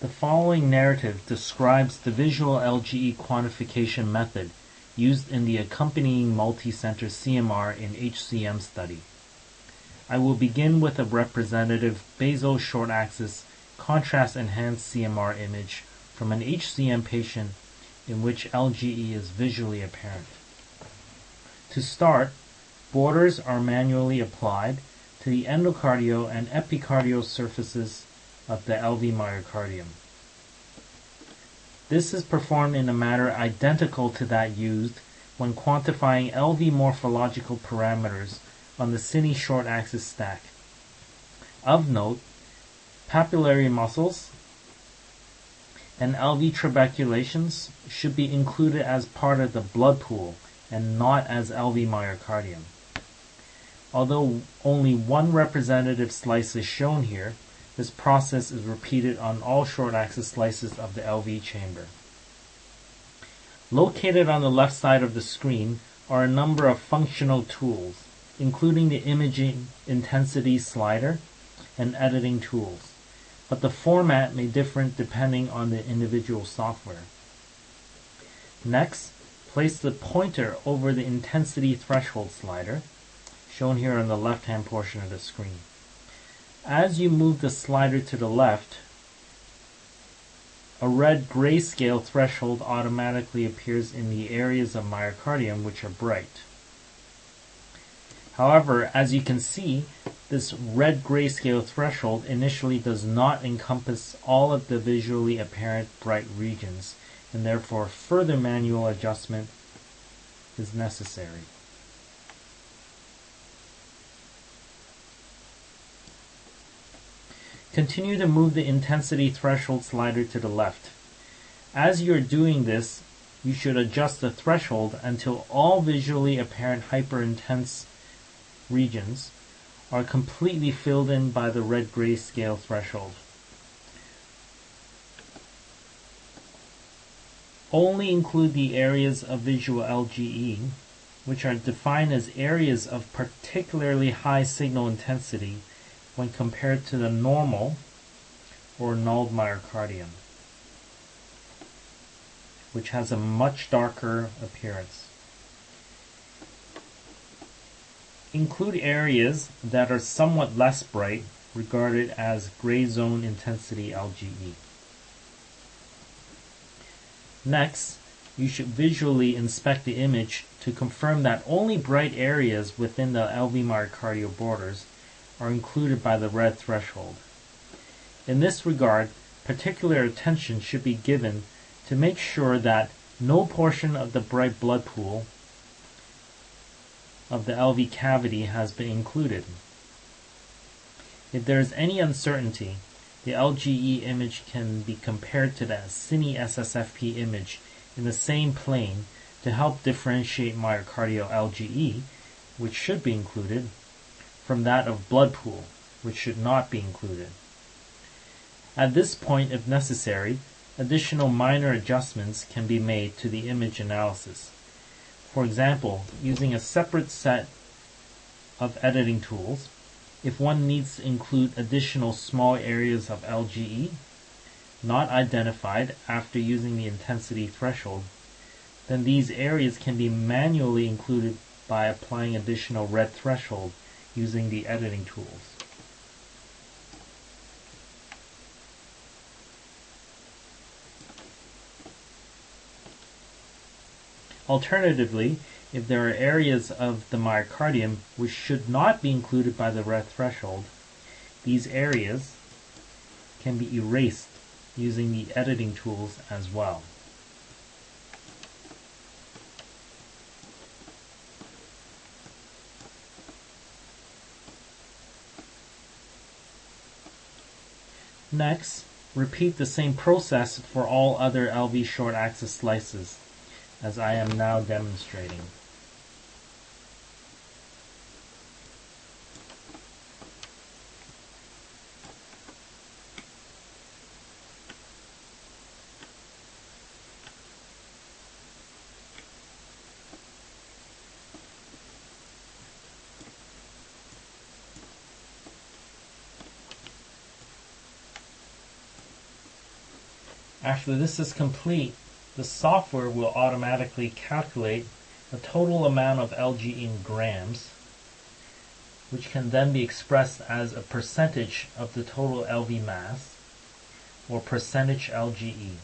The following narrative describes the visual LGE quantification method used in the accompanying multi-center CMR in HCM study. I will begin with a representative basal short axis contrast enhanced CMR image from an HCM patient in which LGE is visually apparent. To start, borders are manually applied to the endocardial and epicardial surfaces of the LV myocardium. This is performed in a manner identical to that used when quantifying LV morphological parameters on the cine short axis stack. Of note, papillary muscles and LV trabeculations should be included as part of the blood pool and not as LV myocardium. Although only one representative slice is shown here, this process is repeated on all short axis slices of the LV chamber. Located on the left side of the screen are a number of functional tools, including the imaging intensity slider and editing tools, but the format may differ depending on the individual software. Next, place the pointer over the intensity threshold slider, shown here on the left-hand portion of the screen. As you move the slider to the left, a red grayscale threshold automatically appears in the areas of myocardium which are bright. However, as you can see, this red grayscale threshold initially does not encompass all of the visually apparent bright regions, and therefore further manual adjustment is necessary. Continue to move the intensity threshold slider to the left. As you're doing this, you should adjust the threshold until all visually apparent hyperintense regions are completely filled in by the red grayscale threshold. Only include the areas of visual LGE which are defined as areas of particularly high signal intensity when compared to the normal or null myocardium, which has a much darker appearance. Include areas that are somewhat less bright, regarded as gray zone intensity LGE. Next, you should visually inspect the image to confirm that only bright areas within the LV myocardial borders are included by the red threshold. In this regard, particular attention should be given to make sure that no portion of the bright blood pool of the LV cavity has been included. If there is any uncertainty, the LGE image can be compared to the cine SSFP image in the same plane to help differentiate myocardial LGE, which should be included, from that of blood pool, which should not be included. At this point, if necessary, additional minor adjustments can be made to the image analysis. For example, using a separate set of editing tools, if one needs to include additional small areas of LGE not identified after using the intensity threshold, then these areas can be manually included by applying additional red threshold using the editing tools. Alternatively, if there are areas of the myocardium which should not be included by the red threshold, these areas can be erased using the editing tools as well. Next, repeat the same process for all other LV short axis slices, as I am now demonstrating. After this is complete, the software will automatically calculate the total amount of LGE in grams, which can then be expressed as a percentage of the total LV mass, or percentage LGE.